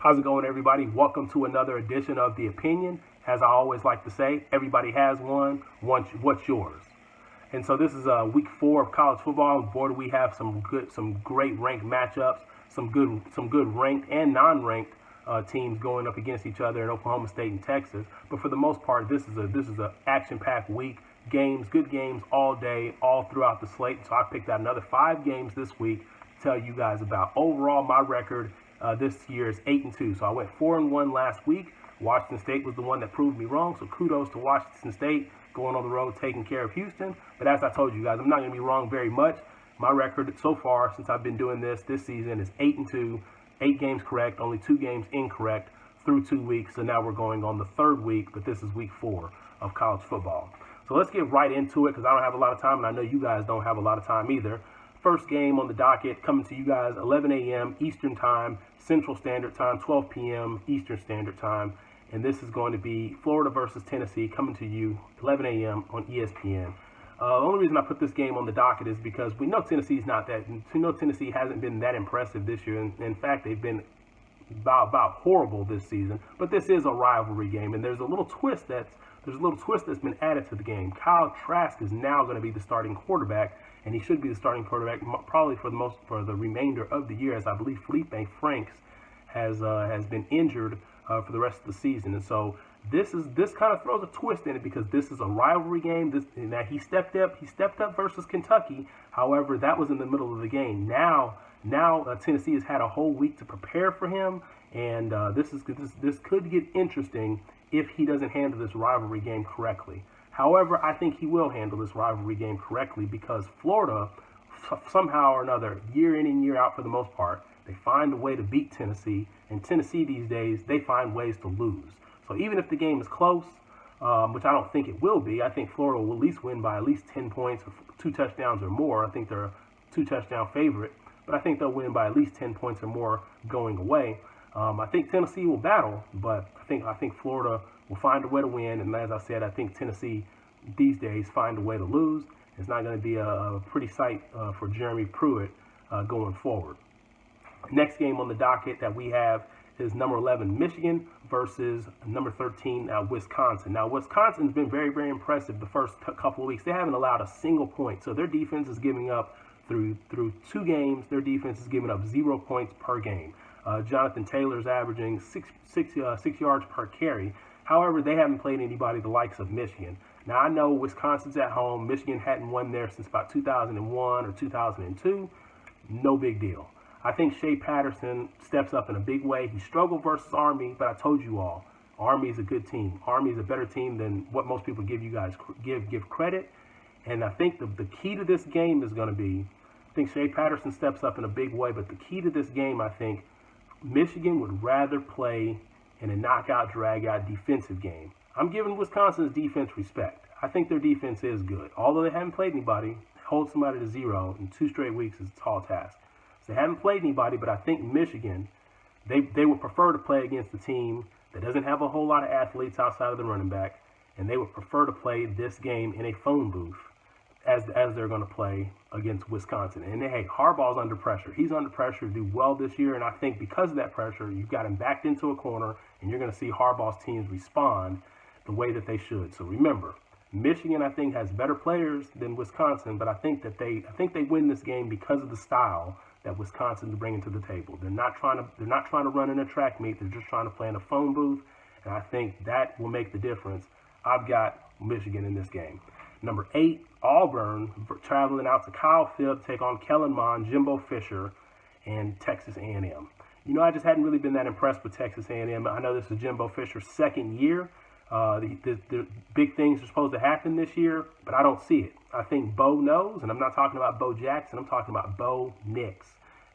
How's it going, everybody? Welcome to another edition of The Opinion. As I always like to say, everybody has one. What's yours? And so this is week 4 of college football. Boy, do we have some great ranked matchups, some good ranked and non-ranked teams going up against each other in Oklahoma State and Texas. But for the most part, this is a action-packed week. Good games all day, all throughout the slate. So I picked out another 5 games this week to tell you guys about. Overall, my record this year is 8-2. So I went 4-1 last week. Washington State was the one that proved me wrong. So kudos to Washington State going on the road, taking care of Houston. But as I told you guys, I'm not going to be wrong very much. My record so far since I've been doing this season is 8-2. 8 games correct, only 2 games incorrect through 2 weeks. So now we're going on the 3rd week, but this is week 4 of college football. So let's get right into it because I don't have a lot of time, and I know you guys don't have a lot of time either. First game on the docket coming to you guys 11 a.m. Eastern Time, Central Standard Time, 12 p.m. Eastern Standard Time. And this is going to be Florida versus Tennessee coming to you 11 a.m. on ESPN. The only reason I put this game on the docket is because we know Tennessee hasn't been that impressive this year. In fact, they've been about horrible this season. But this is a rivalry game, and there's a little twist that's been added to the game. Kyle Trask is now going to be the starting quarterback, and he should be the starting quarterback probably for the remainder of the year, as I believe Felipe Franks has been injured for the rest of the season. And so this kind of throws a twist in it because this is a rivalry game. Now he stepped up versus Kentucky. However, that was in the middle of the game. Now Tennessee has had a whole week to prepare for him, and this could get interesting if he doesn't handle this rivalry game correctly. However, I think he will handle this rivalry game correctly because Florida, somehow or another, year in and year out for the most part, they find a way to beat Tennessee. And Tennessee these days, they find ways to lose. So even if the game is close, which I don't think it will be, I think Florida will at least win by at least 10 points, or 2 touchdowns or more. I think they're a 2-touchdown favorite, but I think they'll win by at least 10 points or more going away. I think Tennessee will battle, but I think Florida will find a way to win. And as I said, I think Tennessee these days find a way to lose. It's not going to be a pretty sight for Jeremy Pruitt going forward. Next game on the docket that we have is number 11 Michigan versus number 13 Wisconsin. Now Wisconsin's been very, very impressive the first couple of weeks. They haven't allowed a single point, so their defense is giving up through 2 games. Their defense is giving up 0 points per game. Jonathan Taylor's averaging 6 yards per carry. However, they haven't played anybody the likes of Michigan. Now, I know Wisconsin's at home. Michigan hadn't won there since about 2001 or 2002. No big deal. I think Shea Patterson steps up in a big way. He struggled versus Army, but I told you all, Army is a good team. Army is a better team than what most people give credit. And I think the key to this game is going to be, I think Shea Patterson steps up in a big way, but the key to this game, I think, Michigan would rather play in a knockout, drag-out defensive game. I'm giving Wisconsin's defense respect. I think their defense is good. Although they haven't played anybody, hold somebody to 0 in 2 straight weeks is a tall task. So they haven't played anybody, but I think Michigan, they would prefer to play against a team that doesn't have a whole lot of athletes outside of the running back, and they would prefer to play this game in a phone booth as they're going to play against Wisconsin. And hey, Harbaugh's under pressure. He's under pressure to do well this year, and I think because of that pressure, you've got him backed into a corner, and you're going to see Harbaugh's teams respond the way that they should. So remember, Michigan, I think, has better players than Wisconsin, but I think they win this game because of the style that Wisconsin's bringing to the table. They're not trying to run in a track meet. They're just trying to play in a phone booth, and I think that will make the difference. I've got Michigan in this game. Number 8, Auburn, traveling out to Kyle Field to take on Kellen Mond, Jimbo Fisher, and Texas A&M. You know, I just hadn't really been that impressed with Texas A&M. I know this is Jimbo Fisher's 2nd year. The big things are supposed to happen this year, but I don't see it. I think Bo knows, and I'm not talking about Bo Jackson. I'm talking about Bo Nix.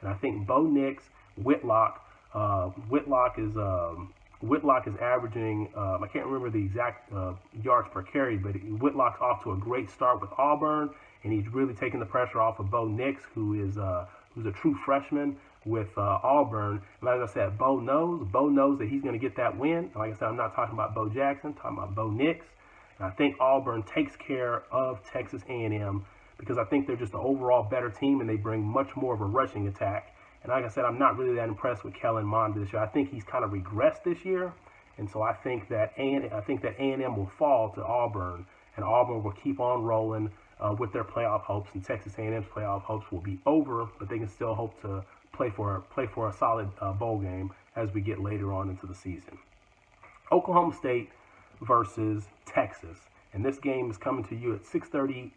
And I think Bo Nix, Whitlock is averaging, I can't remember the exact yards per carry, but Whitlock's off to a great start with Auburn, and he's really taking the pressure off of Bo Nix, who's a true freshman with Auburn. And as I said, Bo knows that he's going to get that win. And like I said, I'm not talking about Bo Jackson, I'm talking about Bo Nix. And I think Auburn takes care of Texas A&M because I think they're just an overall better team, and they bring much more of a rushing attack. And like I said, I'm not really that impressed with Kellen Mond this year. I think he's kind of regressed this year, and so I think that A&M will fall to Auburn, and Auburn will keep on rolling with their playoff hopes, and Texas A&M's playoff hopes will be over, but they can still hope to play for a solid bowl game as we get later on into the season. Oklahoma State versus Texas. And this game is coming to you at 6:30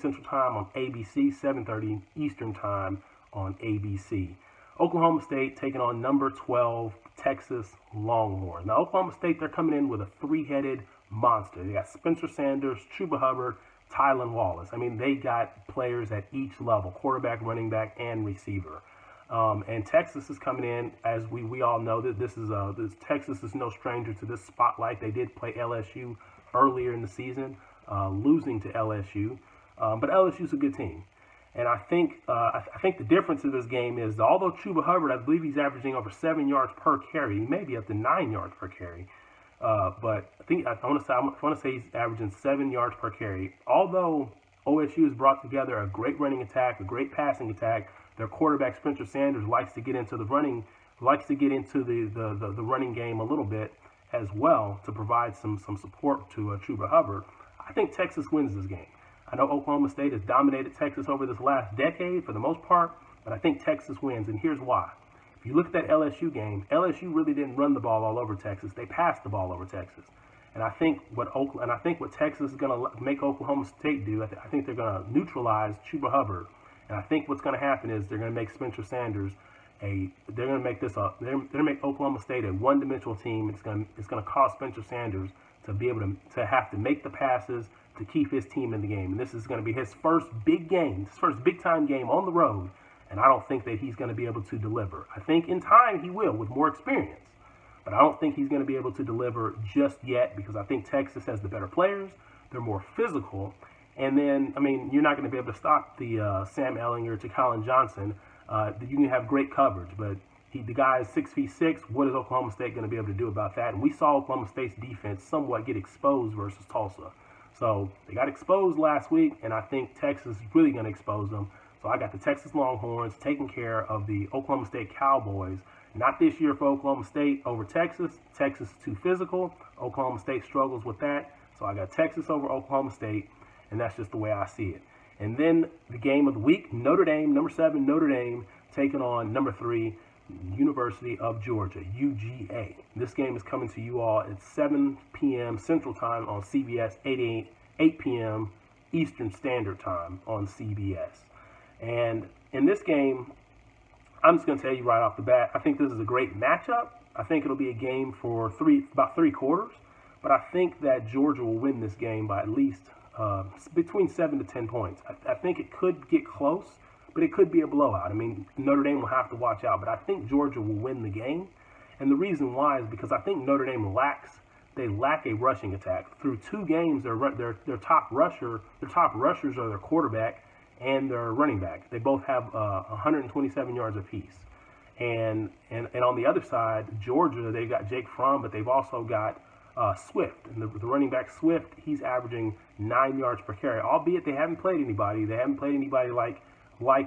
Central Time on ABC, 7:30 Eastern Time on ABC. Oklahoma State taking on number 12 Texas Longhorns. Now, Oklahoma State, they're coming in with a three-headed monster. They got Spencer Sanders, Chuba Hubbard, Tylan Wallace. I mean, they got players at each level, quarterback, running back, and receiver. And Texas is coming in, as we all know, that Texas is no stranger to this spotlight. They did play LSU earlier in the season, losing to LSU, but LSU's a good team. And I think the difference in this game is, although Chuba Hubbard, I believe he's averaging over 7 yards per carry, maybe up to 9 yards per carry, but I want to say he's averaging 7 yards per carry. Although OSU has brought together a great running attack, a great passing attack, their quarterback Spencer Sanders likes to get into the running game a little bit as well to provide some support to Chuba Hubbard. I think Texas wins this game. I know Oklahoma State has dominated Texas over this last decade for the most part, but I think Texas wins, and here's why. If you look at that LSU game, LSU really didn't run the ball all over Texas. They passed the ball over Texas. And I think what Texas is going to make Oklahoma State do, I think they're going to neutralize Chuba Hubbard. And I think what's going to happen is they're going to make Spencer Sanders they're going to make Oklahoma State a one-dimensional team. It's going to cause Spencer Sanders to be able to have to make the passes to keep his team in the game. And this is going to be his first big game, his first big-time game on the road. And I don't think that he's going to be able to deliver. I think in time he will with more experience. But I don't think he's going to be able to deliver just yet, because I think Texas has the better players. They're more physical. And then, I mean, you're not going to be able to stop the Sam Ehlinger to Colin Johnson. You can have great coverage, but the guy is 6'6". What is Oklahoma State going to be able to do about that? And we saw Oklahoma State's defense somewhat get exposed versus Tulsa. So they got exposed last week, and I think Texas is really going to expose them. So I got the Texas Longhorns taking care of the Oklahoma State Cowboys. Not this year for Oklahoma State over Texas. Texas is too physical. Oklahoma State struggles with that. So I got Texas over Oklahoma State, and that's just the way I see it. And then the game of the week, Notre Dame, number 7, Notre Dame, taking on number 3, University of Georgia, UGA. This game is coming to you all at 7 p.m. Central Time on CBS, 8 p.m. Eastern Standard Time on CBS. And in this game, I'm just going to tell you right off the bat, I think this is a great matchup. I think it'll be a game for about three quarters, but I think that Georgia will win this game by at least between 7 to 10 points. I think it could get close, but it could be a blowout. I mean, Notre Dame will have to watch out, but I think Georgia will win the game. And the reason why is because I think Notre Dame lack a rushing attack. Through 2 games, their top rushers are their quarterback and their running back. They both have 127 yards apiece. And on the other side, Georgia, they've got Jake Fromm, but they've also got Swift. And the running back Swift, he's averaging 9 yards per carry, albeit they haven't played anybody. They haven't played anybody like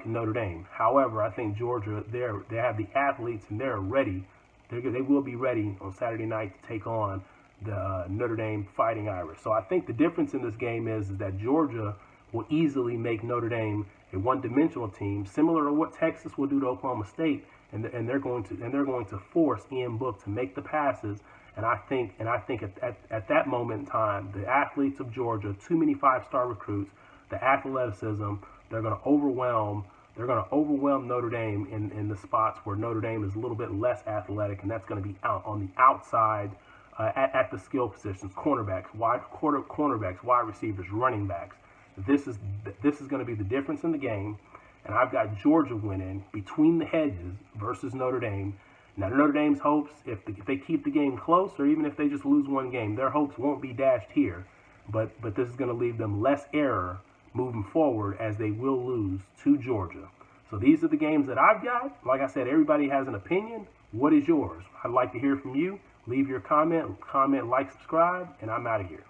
Notre Dame. However, I think Georgia, they have the athletes and they're ready. They will be ready on Saturday night to take on the Notre Dame Fighting Irish. So I think the difference in this game is that Georgia will easily make Notre Dame a one-dimensional team, similar to what Texas will do to Oklahoma State, and they're going to force Ian Book to make the passes. And I think at that moment in time, the athletes of Georgia, too many 5-star recruits, the athleticism, they're going to overwhelm Notre Dame in the spots where Notre Dame is a little bit less athletic, and that's going to be out on the outside at the skill positions, cornerbacks, wide receivers, running backs. This is going to be the difference in the game, and I've got Georgia winning between the hedges versus Notre Dame. Now, Notre Dame's hopes, if they keep the game close, or even if they just lose one game, their hopes won't be dashed here. But this is going to leave them less error moving forward, as they will lose to Georgia. So these are the games that I've got. Like I said, everybody has an opinion. What is yours? I'd like to hear from you. Leave your comment, like, subscribe, and I'm out of here.